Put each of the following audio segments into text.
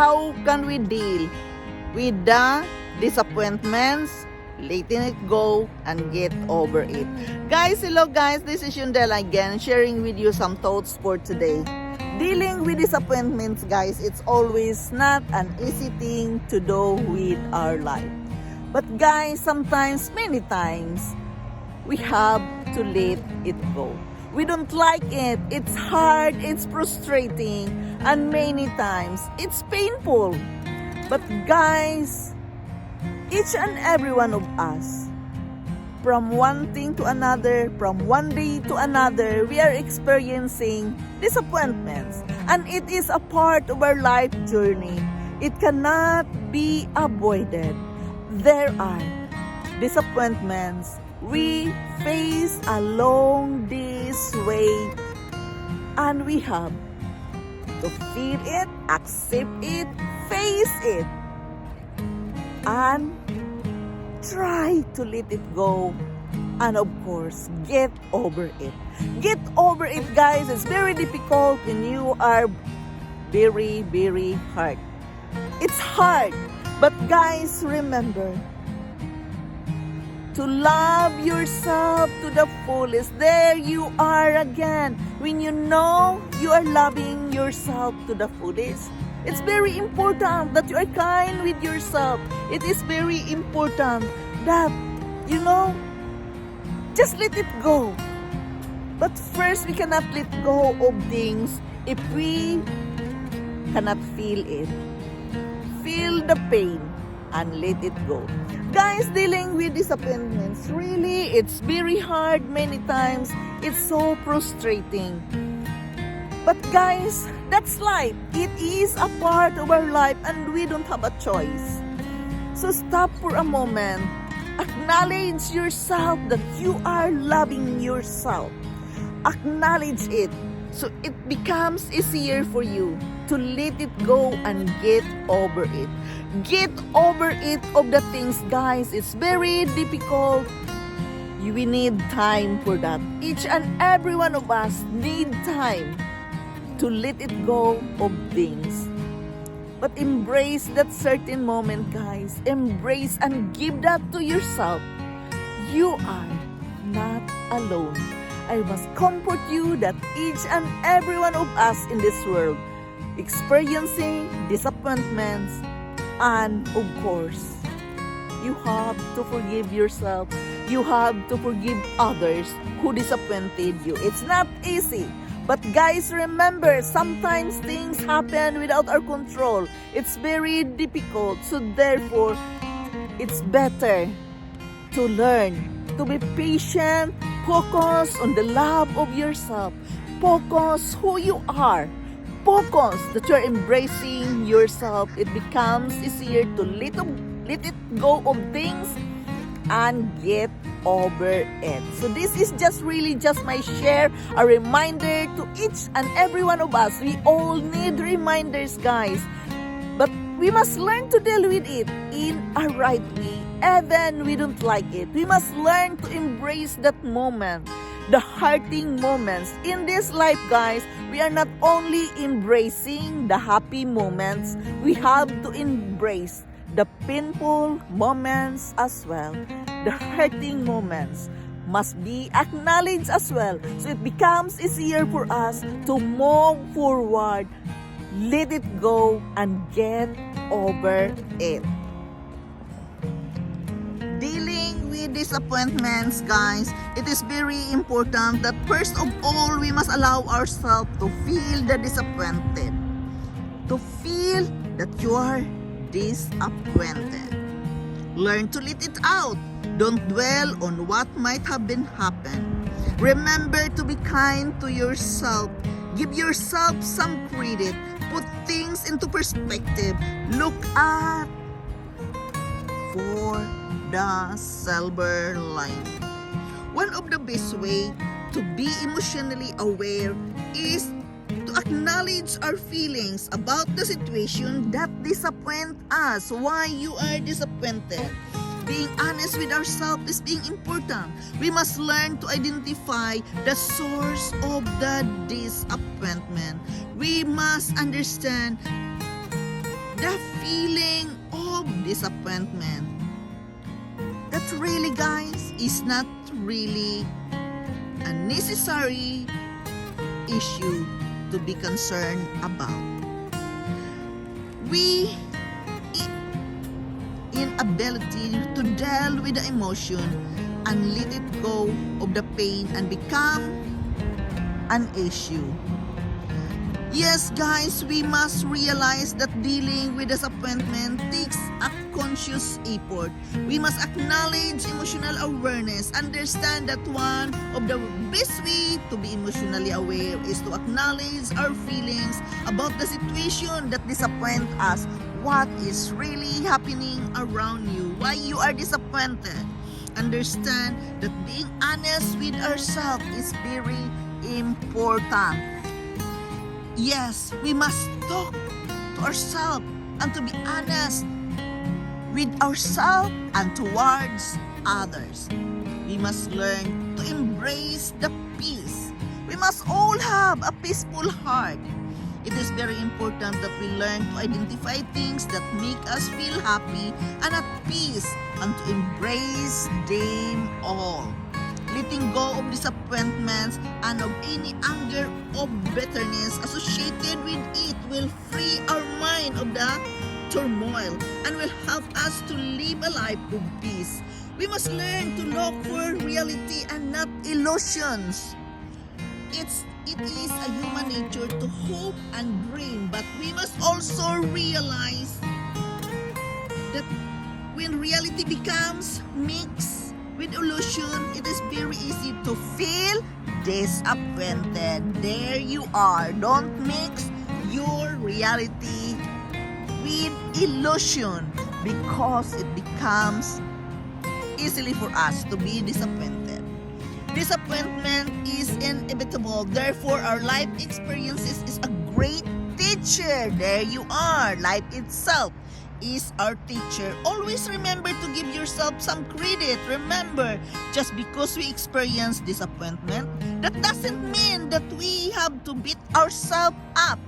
how can we deal with the disappointments, letting it go, and get over it. Guys, hello guys, this is Yundela again, sharing with you some thoughts for today. Dealing with disappointments, guys, it's always not an easy thing to do with our life. But guys, sometimes, many times, we have to let it go. We don't like it. It's hard, it's frustrating, and many times, it's painful. But guys, each and every one of us, from one thing to another, from one day to another, we are experiencing disappointments. And it is a part of our life journey. It cannot be avoided. There are disappointments we face along this way, and we have to feel it, accept it, face it, and try to let it go, and of course, get over it. Get over it, guys. It's very difficult when you are very, very hard. It's hard, but guys, remember to love yourself to the fullest. There you are again. When you know you are loving yourself to the fullest, it's very important that you are kind with yourself. It is very important that, just let it go. But first, we cannot let go of things if we cannot feel it. Feel the pain and let it go. Guys, dealing with disappointments, really, it's very hard many times. It's so frustrating. But guys, that's life. It is a part of our life and we don't have a choice. So stop for a moment. Acknowledge yourself that you are loving yourself. Acknowledge it so it becomes easier for you to let it go and get over it. Get over it of the things, guys. It's very difficult. We need time for that. Each and every one of us need time to let it go of things. But embrace that certain moment, guys. Embrace and give that to yourself. You are not alone. I must comfort you that each and every one of us in this world experiencing disappointments, and of course, you have to forgive yourself. You have to forgive others who disappointed you. It's not easy. But guys, remember, sometimes things happen without our control. It's very difficult. So therefore, it's better to learn to be patient, focus on the love of yourself, focus who you are, focus that you're embracing yourself. It becomes easier to let it go of things and get over it. So this is just my share, a reminder to each and every one of us. We all need reminders, guys, but we must learn to deal with it in a right way. Even we don't like it, we must learn to embrace that moment, the hurting moments in this life, guys. We are not only embracing the happy moments, we have to embrace the painful moments as well. The hurting moments must be acknowledged as well. So it becomes easier for us to move forward, let it go, and get over it. Dealing with disappointments, guys, it is very important that first of all, we must allow ourselves to feel the disappointed. To feel that you are disappointed. Learn to let it out. Don't dwell on what might have been happened. Remember to be kind to yourself. Give yourself some credit. Put things into perspective. Look at for the silver lining. One of the best way to be emotionally aware is to acknowledge our feelings about the situation that disappoint us. Why you are disappointed. Being honest with ourselves is being important. We must learn to identify the source of the disappointment. We must understand the feeling of disappointment. That really, guys, is not really a necessary issue to be concerned about. We inability to deal with the emotion and let it go of the pain and become an issue. Yes, guys, we must realize that dealing with disappointment takes a conscious effort. We must acknowledge emotional awareness, understand that one of the best way to be emotionally aware is to acknowledge our feelings about the situation that disappoints us. What is really happening around you? Why you are disappointed? Understand that being honest with ourselves is very important. Yes, we must talk to ourselves and to be honest with ourselves and towards others. We must learn to embrace the peace. We must all have a peaceful heart. It is very important that we learn to identify things that make us feel happy and at peace and to embrace them all. Letting go of disappointments and of any anger or bitterness associated with it will free our mind of the turmoil and will help us to live a life of peace. We must learn to look for reality and not illusions. It is a human nature to hope and dream, but we must also realize that when reality becomes mixed with illusion, it is very easy to feel disappointed. There you are. Don't mix your reality with illusion because it becomes easily for us to be disappointed. Disappointment is inevitable. Therefore, our life experiences is a great teacher. There you are. Life itself is our teacher. Always remember to give yourself some credit. Remember, just because we experience disappointment, that doesn't mean that we have to beat ourselves up.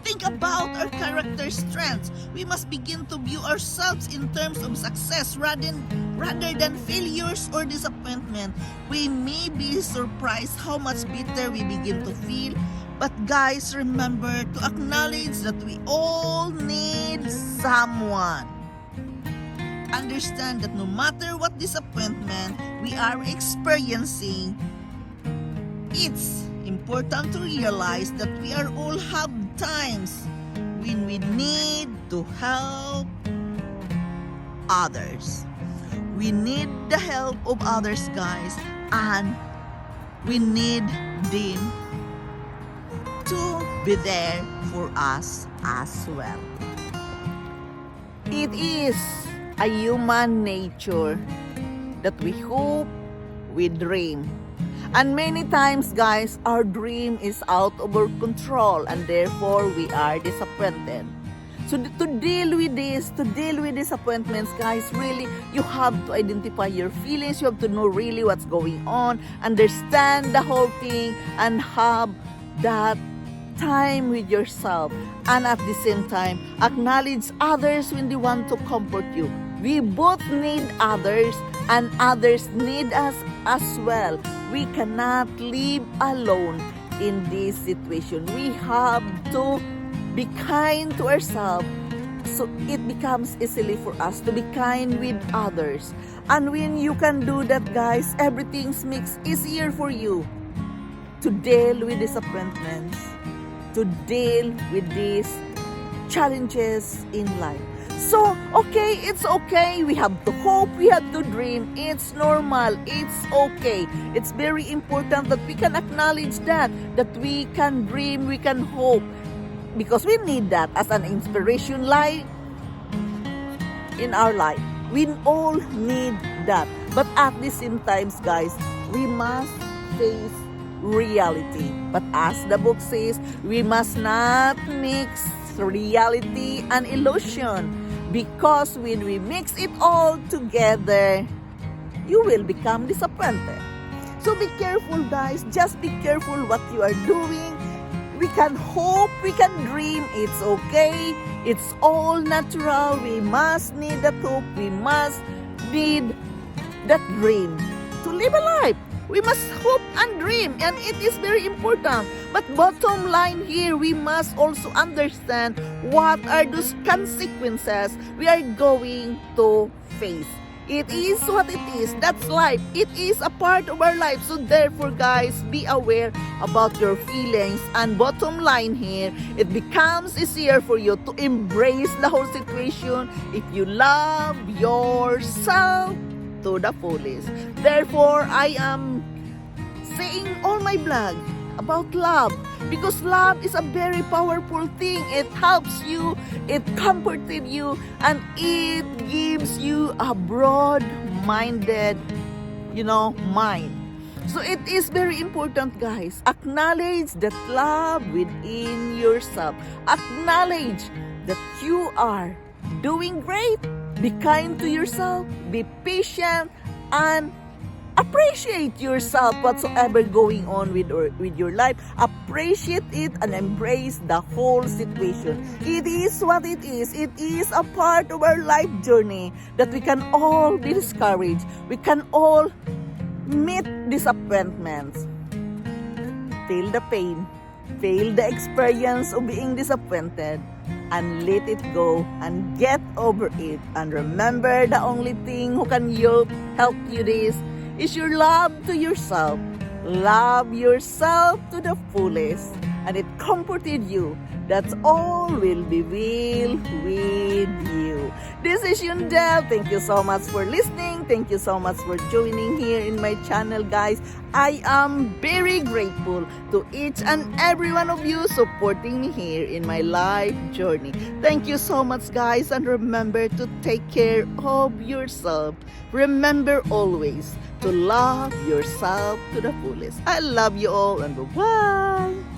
Think about our character strengths. We must begin to view ourselves in terms of success rather than failures or disappointment. We may be surprised how much bitter we begin to feel. But guys, remember to acknowledge that we all need someone. Understand that no matter what disappointment we are experiencing, it's important to realize that we are all have times when we need to help others. We need the help of others, guys, and we need them to be there for us as well. It is a human nature that we hope, we dream. And many times, guys, our dream is out of our control and therefore we are disappointed. So to deal with this, to deal with disappointments, guys, really, you have to identify your feelings. You have to know really what's going on, understand the whole thing, and have that time with yourself. And at the same time, acknowledge others when they want to comfort you. We both need others and others need us as well. We cannot live alone in this situation. We have to be kind to ourselves so it becomes easily for us to be kind with others. And when you can do that, guys, everything makes easier for you to deal with disappointments, to deal with these challenges in life. So, okay, it's okay. We have to hope, we have to dream. It's normal, it's okay. It's very important that we can acknowledge that we can dream, we can hope. Because we need that as an inspiration light in our life. We all need that. But at the same time, guys, we must face reality. But as the book says, we must not mix reality and illusion. Because when we mix it all together, you will become disappointed. So be careful, guys. Just be careful what you are doing. We can hope, we can dream. It's okay. It's all natural. We must need that hope. We must need that dream to live a life. We must hope and dream, and it is very important. But bottom line here, we must also understand what are those consequences we are going to face. It is what it is. That's life. It is a part of our life. So therefore, guys, be aware about your feelings. And bottom line here, it becomes easier for you to embrace the whole situation if you love yourself to the fullest. Therefore, I am saying all my blog about love, because love is a very powerful thing. It helps you, it comforted you, and it gives you a broad-minded, mind. So it is very important, guys. Acknowledge that love within yourself. Acknowledge that you are doing great. Be kind to yourself. Be patient and appreciate yourself, whatsoever going on with your life. Appreciate it and embrace the whole situation. It is what it is. It is a part of our life journey that we can all be discouraged. We can all meet disappointments. Feel the pain. Feel the experience of being disappointed. And let it go and get over it. And remember, the only thing who can help you this is your love to yourself. Love yourself to the fullest. And it comforted you. That's all will be well with you. This is Yundel. Thank you so much for listening. Thank you so much for joining here in my channel, guys. I am very grateful to each and every one of you supporting me here in my life journey. Thank you so much, guys. And remember to take care of yourself. Remember always to love yourself to the fullest. I love you all, and bye-bye.